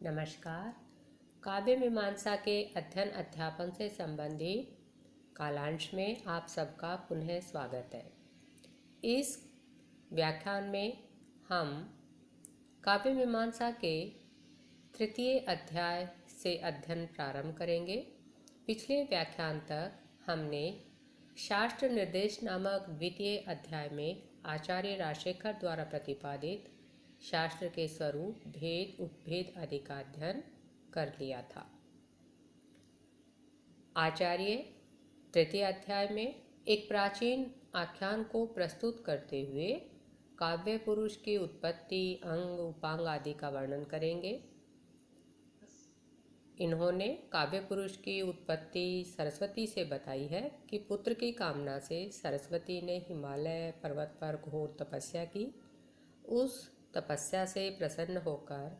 नमस्कार। काव्य मीमांसा के अध्ययन अध्यापन से संबंधित कालांश में आप सबका पुनः स्वागत है। इस व्याख्यान में हम काव्य मीमांसा के तृतीय अध्याय से अध्ययन प्रारंभ करेंगे। पिछले व्याख्यान तक हमने शास्त्र निर्देश नामक द्वितीय अध्याय में आचार्य राजशेखर द्वारा प्रतिपादित शास्त्र के स्वरूप, भेद, उपभेद आदि का अध्ययन कर लिया था। आचार्य तृतीय अध्याय में एक प्राचीन आख्यान को प्रस्तुत करते हुए काव्य पुरुष की उत्पत्ति, अंग, उपांग आदि का वर्णन करेंगे। इन्होंने काव्य पुरुष की उत्पत्ति सरस्वती से बताई है कि पुत्र की कामना से सरस्वती ने हिमालय पर्वत पर घोर तपस्या की। उस तपस्या से प्रसन्न होकर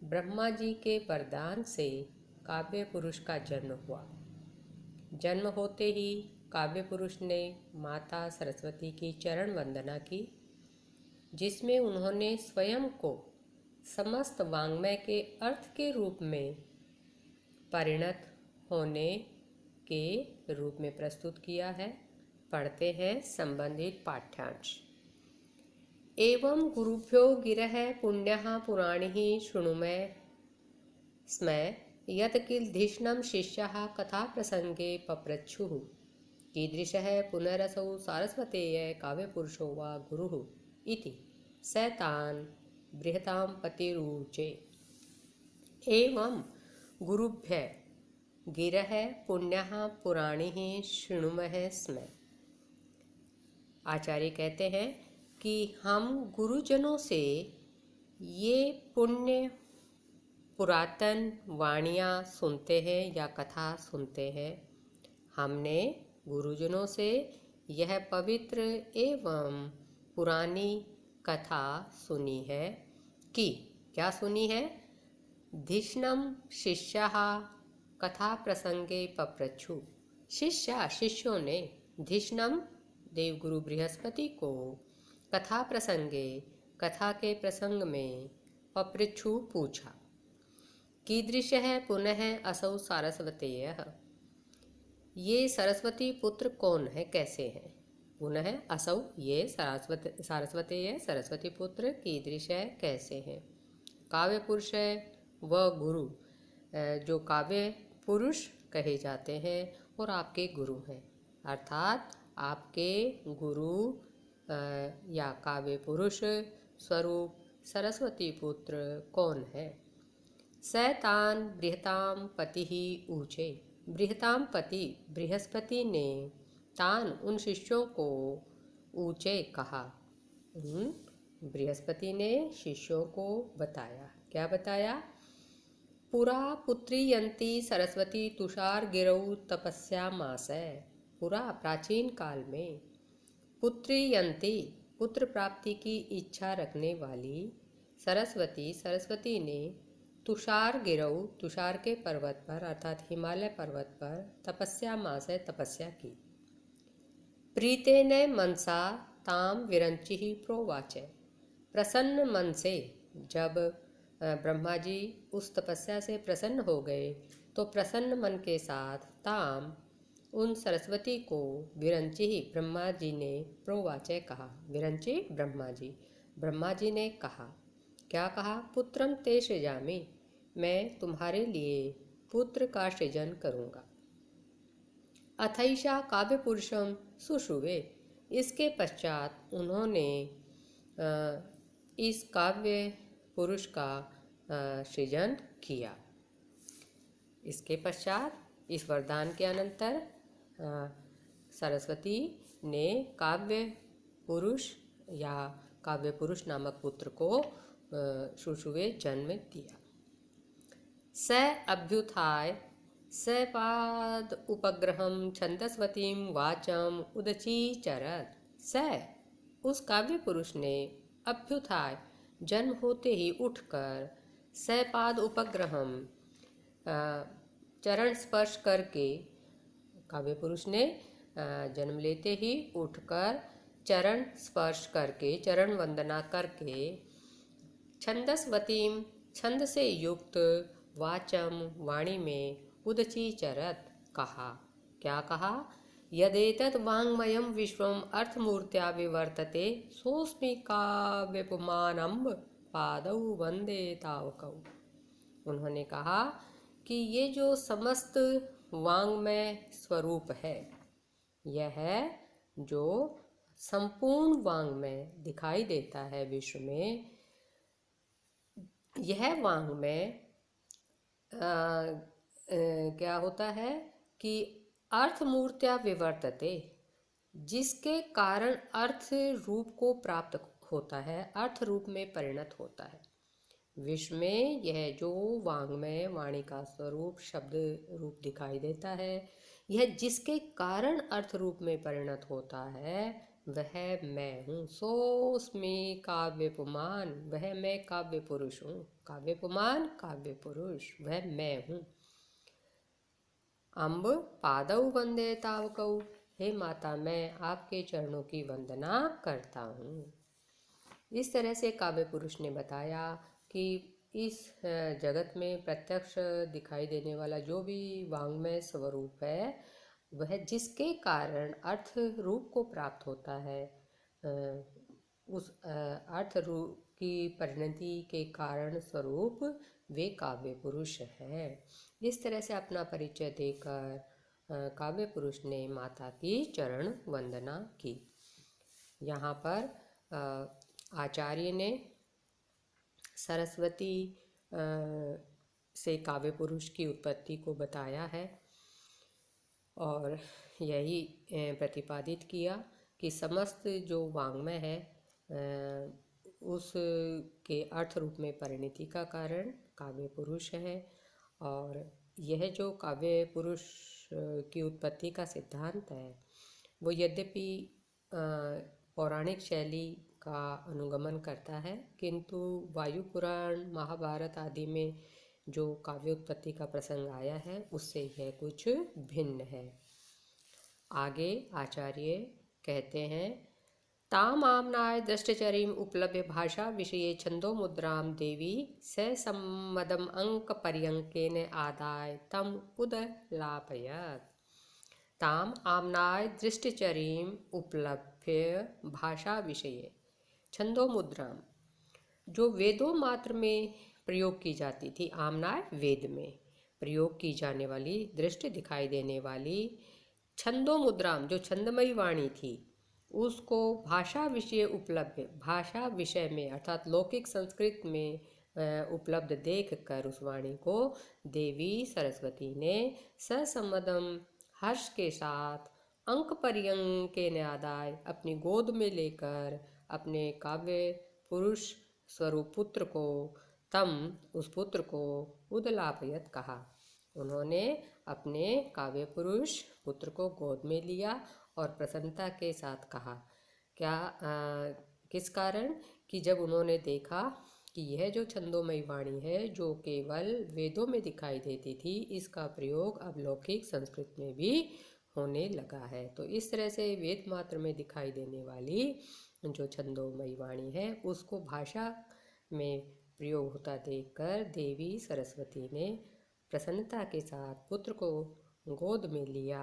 ब्रह्मा जी के वरदान से काव्य पुरुष का जन्म हुआ। जन्म होते ही काव्य पुरुष ने माता सरस्वती की चरण वंदना की, जिसमें उन्होंने स्वयं को समस्त वाङ्मय के अर्थ के रूप में परिणत होने के रूप में प्रस्तुत किया है। पढ़ते हैं संबंधित पाठ्यांश। एवं गुरुभ्यो गिरः पुण्यः पुराणिः शृणुमः स्म यत् किल धिष्णं शिष्यः कथाप्रसंगे पप्रच्छुः कीदृशः पुनरसौ सारस्वतेय काव्यपुरुषो वा गुरुः इति स तान् बृहतां पतिरूचे। एवं गुरुभ्यः गिरः पुण्यः पुराणिः शृणुमः स्म। आचार्य कहते हैं कि हम गुरुजनों से ये पुण्य पुरातन वाणियाँ सुनते हैं या कथा सुनते हैं। हमने गुरुजनों से यह पवित्र एवं पुरानी कथा सुनी है कि क्या सुनी है? धिष्णं शिष्यः कथा प्रसंगे पप्रच्छु। शिष्यों ने धिष्णं देवगुरु बृहस्पति को कथा प्रसंगे कथा के प्रसंग में पपृच्छु पूछा। कीदृशः पुनः असौ सारस्वतेयः, ये सरस्वती पुत्र कौन है, कैसे हैं? पुनः असौ, ये सारस्वतेय सरस्वती पुत्र, कीदृश है, कैसे हैं? काव्य पुरुष है व गुरु, जो काव्य पुरुष कहे जाते हैं और आपके गुरु हैं, अर्थात आपके गुरु या काव्य पुरुष स्वरूप सरस्वती पुत्र कौन है? सैतान बृहताम पति ही ऊँचे। बृहताम पति बृहस्पति ने तान उन शिष्यों को ऊँचे कहा। बृहस्पति ने शिष्यों को बताया। क्या बताया? पुरा पुत्री यंती सरस्वती तुषार गिरौ तपस्या मास। पुरा प्राचीन काल में पुत्री यंती पुत्र प्राप्ति की इच्छा रखने वाली सरस्वती ने तुषार गिरौ तुषार के पर्वत पर अर्थात हिमालय पर्वत पर तपस्या मास तपस्या की। प्रीतेन मनसा ताम विरंचि प्रोवाच। प्रसन्न मन से जब ब्रह्मा जी उस तपस्या से प्रसन्न हो गए तो प्रसन्न मन के साथ ताम उन सरस्वती को विरंचि ब्रह्मा जी ने प्रोवाचय कहा। विरंचि ब्रह्मा जी ने कहा। क्या कहा? पुत्रम ते सृजामि, मैं तुम्हारे लिए पुत्र का सृजन करूँगा। अथैषा काव्य पुरुषम सुश्रुवे, इसके पश्चात उन्होंने इस काव्य पुरुष का सृजन किया। इसके पश्चात इस वरदान के अनंतर सरस्वती ने काव्य पुरुष या काव्य पुरुष नामक पुत्र को सुश्रुवे जन्म दिया। स अभ्युत्थाय स पाद उपग्रहम छंदस्वतीं वाचम उदचीचरत। स उस काव्य पुरुष ने अभ्युत्थाय जन्म होते ही उठकर सपाद उपग्रहम चरण स्पर्श करके, काव्य पुरुष ने जन्म लेते ही उठकर चरण स्पर्श करके, चरण वंदना करके छंदस्वतीम छंद से युक्त वाचम वाणी में उदची चरत कहा। क्या कहा? यदेतत् वाङ्मयं विश्वम् अर्थमूर्त्या विवर्तते सोऽस्मि काव्यपुमानम्ब पादौ वंदे तावकौ। उन्होंने कहा कि ये जो समस्त वाङ्मय स्वरूप है, यह जो संपूर्ण वाङ्मय दिखाई देता है विश्व में, यह वाङ्मय क्या होता है कि अर्थमूर्त्या विवर्तते, जिसके कारण अर्थ रूप को प्राप्त होता है, अर्थ रूप में परिणत होता है। विश्व में यह जो वाङ्मय वाणी का स्वरूप शब्द रूप दिखाई देता है, यह जिसके कारण अर्थ रूप में परिणत होता है, वह मैं हूँ। सोऽस्मि काव्य पुमान, वह मैं काव्य पुरुष हूँ। काव्य पुमान, काव्य पुरुष, वह मैं हूँ। अम्ब पादौ वंदे तावकौ, हे माता मैं आपके चरणों की वंदना करता हूँ। इस तरह से काव्य पुरुष ने बताया कि इस जगत में प्रत्यक्ष दिखाई देने वाला जो भी वाङ्मय स्वरूप है, वह जिसके कारण अर्थ रूप को प्राप्त होता है, उस अर्थ रूप की परिणति के कारण स्वरूप वे काव्य पुरुष हैं। इस तरह से अपना परिचय देकर काव्य पुरुष ने माता की चरण वंदना की। यहाँ पर आचार्य ने सरस्वती से काव्य पुरुष की उत्पत्ति को बताया है और यही प्रतिपादित किया कि समस्त जो वाङ्मय है उसके अर्थ रूप में परिणति का कारण काव्य पुरुष है। और यह जो काव्य पुरुष की उत्पत्ति का सिद्धांत है, वो यद्यपि पौराणिक शैली का अनुगमन करता है, किंतु वायु पुराण, महाभारत आदि में जो काव्य उत्पत्ति का प्रसंग आया है, उससे यह कुछ भिन्न है। आगे आचार्य कहते हैं, ताम आमनाय दृष्टचरीम उपलभ्य भाषा विषये छंदो मुद्राम देवी स सम्मदम अंक पर्यंकेन आदाय तम उदलापयत। ताम आमनाय दृष्टचरीम उपलभ्य भाषा विषये छंदो मुद्राम, जो वेदों मात्र में प्रयोग की जाती थी, आमनाय वेद में प्रयोग की जाने वाली, दृष्टि दिखाई देने वाली छंदो मुद्राम, जो छंदमयी वाणी थी, उसको भाषा विषय उपलब्ध, भाषा विषय में अर्थात लौकिक संस्कृत में उपलब्ध देख कर उस वाणी को देवी सरस्वती ने ससम्मदम हर्ष के साथ अंक पर्यंक के न्यादाय अपनी गोद में लेकर अपने काव्य पुरुष स्वरूप पुत्र को, तम उस पुत्र को उदलापयत कहा। उन्होंने अपने काव्य पुरुष पुत्र को गोद में लिया और प्रसन्नता के साथ कहा। क्या किस कारण? कि जब उन्होंने देखा कि यह जो छंदोमयी वाणी है, जो केवल वेदों में दिखाई देती थी, इसका प्रयोग अब लौकिक संस्कृत में भी होने लगा है। तो इस तरह से वेद मात्र में दिखाई देने वाली जो छंदोमयी वाणी है, उसको भाषा में प्रयोग होता देखकर देवी सरस्वती ने प्रसन्नता के साथ पुत्र को गोद में लिया।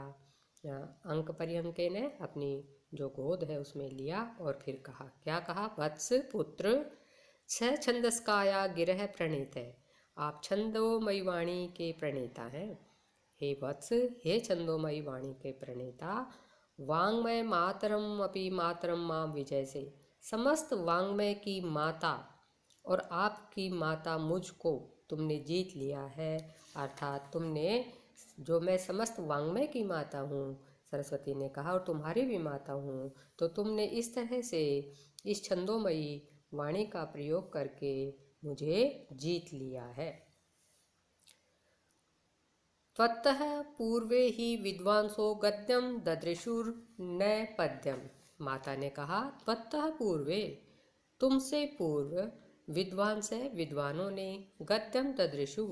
अंक पर्यंके ने अपनी जो गोद है उसमें लिया और फिर कहा। क्या कहा? वत्स पुत्र छ छंदस्काया गिरह प्रणीत है, आप छंदोमयी वाणी के प्रणेता हैं। हे वत्स, हे छंदोमयी वाणी के प्रणेता, वाङ्मय मातरम अपि मातरम माम विजय से, समस्त वाङ्मय की माता और आपकी माता मुझको तुमने जीत लिया है। अर्थात तुमने, जो मैं समस्त वाङ्मय की माता हूँ, सरस्वती ने कहा, और तुम्हारी भी माता हूँ, तो तुमने इस तरह से इस छंदोमयी वाणी का प्रयोग करके मुझे जीत लिया है। त्वत्तः पूर्वे ही विद्वांसो गद्यम ददृशुर न पद्यम। माता ने कहा, त्वत्तः पूर्वे, तुमसे पूर्व, विद्वांस है, विद्वानों ने, गद्यम ददृशु,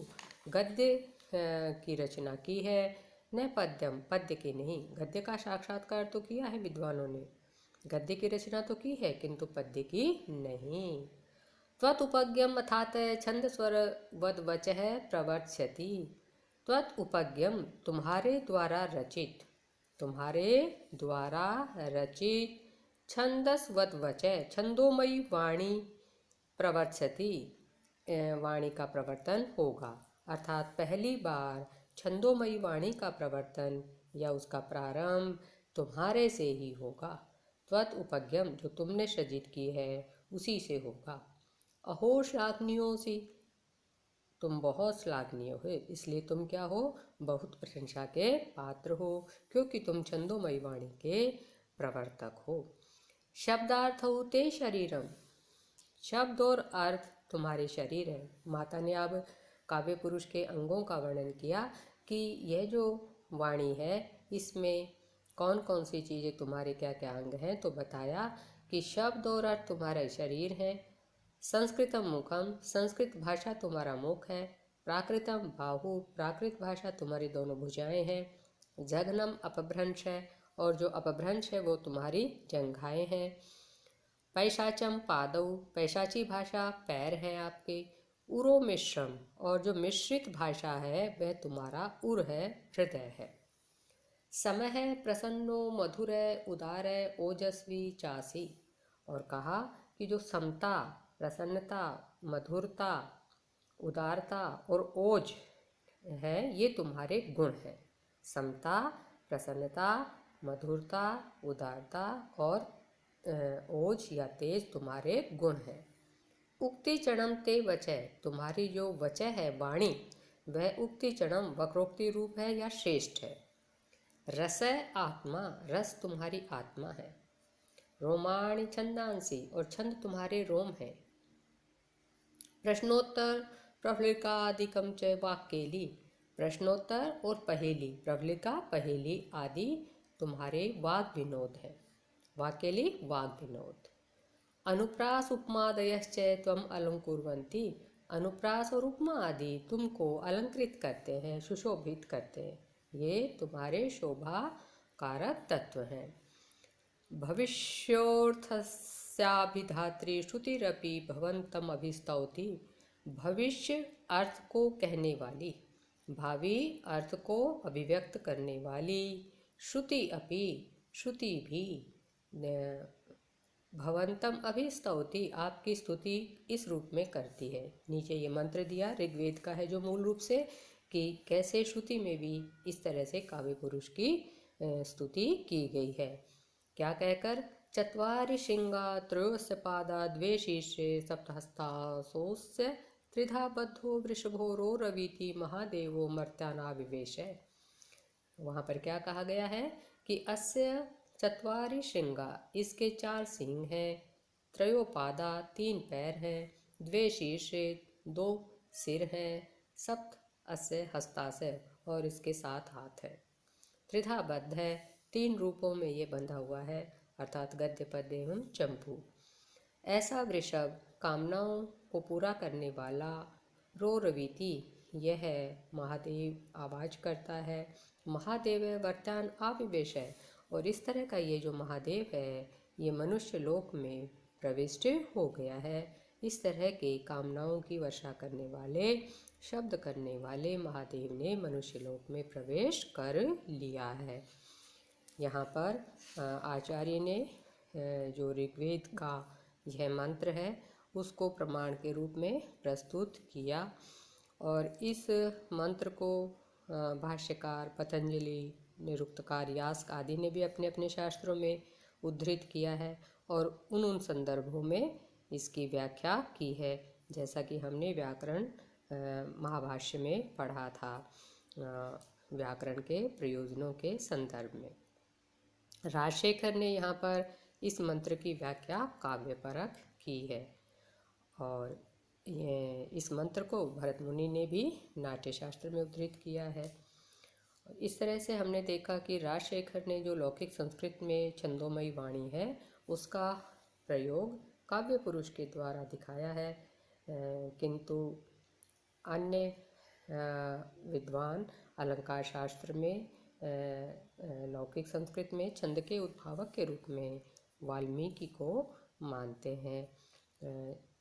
गद्य की रचना की है, न पद्यम, पद्य की नहीं। गद्य का साक्षात्कार तो किया है विद्वानों ने, गद्य की रचना तो की है, किंतु पद्य की नहीं। त्वदुपज्ञम अथात छंद स्वर वद वचः प्रवर्त्यति। त्वदुपज्ञम तुम्हारे द्वारा रचित, तुम्हारे द्वारा रचित छंदस्वत वचय छंदोमयी वाणी प्रवर्त्यति, वाणी का प्रवर्तन होगा। अर्थात पहली बार छंदोमयी वाणी का प्रवर्तन या उसका प्रारंभ तुम्हारे से ही होगा। त्वत उपज्ञम जो तुमने सृजित की है उसी से होगा। अहो श्लाघनीयोऽसि, तुम बहुत श्लाघनीय हो, इसलिए तुम क्या हो, बहुत प्रशंसा के पात्र हो, क्योंकि तुम छंदोमयी वाणी के प्रवर्तक हो। शब्दार्थ ते शरीरम, शब्द और अर्थ तुम्हारे शरीर है। माता ने अब काव्य पुरुष के अंगों का वर्णन किया कि यह जो वाणी है इसमें कौन कौन सी चीज़ें तुम्हारे क्या क्या अंग हैं। तो बताया कि शब्द और अर्थ तुम्हारा शरीर है। संस्कृतम मुखम, संस्कृत भाषा तुम्हारा मुख है। प्राकृतम बाहु, प्राकृत भाषा तुम्हारी दोनों भुजाएं हैं। जघनम अपभ्रंश है, और जो अपभ्रंश है वो तुम्हारी जंघाएं हैं। पैशाचम पादौ, पैशाची भाषा पैर है आपके। उरो मिश्रम, और जो मिश्रित भाषा है वह तुम्हारा उर है, हृदय है। समय है प्रसन्नो मधुर उदार ओजस्वी चासी, और कहा कि जो समता, प्रसन्नता, मधुरता, उदारता और ओज है ये तुम्हारे गुण हैं। समता, प्रसन्नता, मधुरता, उदारता और ओज या तेज तुम्हारे गुण हैं। उक्ति चणम ते वचय, तुम्हारी जो वचय है वाणी वह उक्ति चणम वक्रोक्ति रूप है या श्रेष्ठ है। रस आत्मा, रस तुम्हारी आत्मा है। रोमाणि छंदांसी, और छंद तुम्हारे रोम है। प्रश्नोत्तर प्रफलिकादिकम च वाक्येली, प्रश्नोत्तर और पहेली, प्रफलिका पहेली आदि तुम्हारे वाग विनोद है। वाक्येली वाग विनोद। अनुप्रास उपमादयश्च त्वम अलंकुर्वन्ति, अनुप्रास और उपमा आदि तुमको अलंकृत करते हैं, सुशोभित करते हैं, ये तुम्हारे शोभा कारक तत्व हैं। भविष्योर्थस्याभिधात्री श्रुतिरपि भवन्तम अभिस्तौति, भविष्य अर्थ को कहने वाली, भावी अर्थ को अभिव्यक्त करने वाली, श्रुति अपि श्रुति भी, भवंतम अभिस्तौति आपकी स्तुति इस रूप में करती है। नीचे ये मंत्र दिया ऋग्वेद का है जो मूल रूप से, कि कैसे श्रुति में भी इस तरह से काव्य पुरुष की स्तुति की गई है। क्या कहकर, चत्वारि श्रृंगा त्रयोस्य पादा द्वे शीर्षे सप्तहस्तासोऽस्य त्रिधा बद्धो वृषभो रोरवीति महादेवो मर्त्यानाविवेश। वहाँ पर क्या कहा गया है कि अस्य चत्वारि श्रृंगा, इसके 4 सींग हैं। त्रयोपादा, 3 पैर हैं। द्वे शीर्षे, 2 सिर हैं। सप्त अस्य हस्तास्य, और इसके 7 हाथ है। त्रिधा बद्ध है, 3 रूपों में ये बंधा हुआ है, अर्थात गद्य पद्य एवं चंपू। ऐसा वृषभ कामनाओं को पूरा करने वाला, रोरवीति यह महादेव आवाज करता है। महादेव वर्त्यान आविवेश है, और इस तरह का ये जो महादेव है ये मनुष्य लोक में प्रविष्ट हो गया है। इस तरह के कामनाओं की वर्षा करने वाले, शब्द करने वाले महादेव ने मनुष्य लोक में प्रवेश कर लिया है। यहाँ पर आचार्य ने जो ऋग्वेद का यह मंत्र है उसको प्रमाण के रूप में प्रस्तुत किया, और इस मंत्र को भाष्यकार पतंजलि, निरुक्तकार यास्क आदि ने भी अपने अपने शास्त्रों में उद्धृत किया है, और उन संदर्भों में इसकी व्याख्या की है, जैसा कि हमने व्याकरण महाभाष्य में पढ़ा था, व्याकरण के प्रयोजनों के संदर्भ में। राजशेखर ने यहाँ पर इस मंत्र की व्याख्या काव्यपरक की है, और इस मंत्र को भरत मुनि ने भी नाट्यशास्त्र में उद्धृत किया है। इस तरह से हमने देखा कि राजशेखर ने जो लौकिक संस्कृत में छंदोमयी वाणी है उसका प्रयोग काव्य पुरुष के द्वारा दिखाया है, किंतु अन्य विद्वान अलंकार शास्त्र में लौकिक संस्कृत में छंद के उद्भावक के रूप में वाल्मीकि को मानते हैं।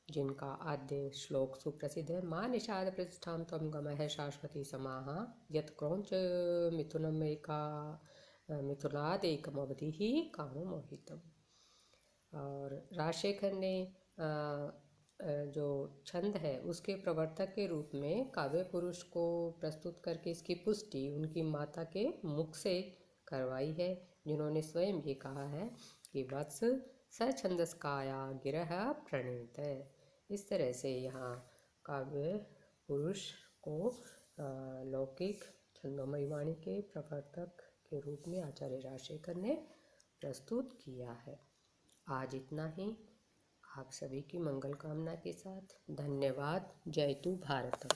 जिनका आद्य श्लोक सुप्रसिद्ध है। माँ निषाद प्रतिष्ठां त्वं गमः शाश्वती समाः यत् क्रौंच मिथुनमेका मिथुनादेकमवधिः कामो मोहितम्। और राजशेखर ने जो छंद है उसके प्रवर्तक के रूप में काव्य पुरुष को प्रस्तुत करके इसकी पुष्टि उनकी माता के मुख से करवाई है, जिन्होंने स्वयं ये कहा है कि वत्स स छंदस्काया गिरह प्रणीत। इस तरह से यहाँ काव्य पुरुष को लौकिक छंदोमयी वाणी के प्रवर्तक के रूप में आचार्य राजशेखर ने प्रस्तुत किया है। आज इतना ही। आप सभी की मंगल कामना के साथ धन्यवाद। जय तु भारतम।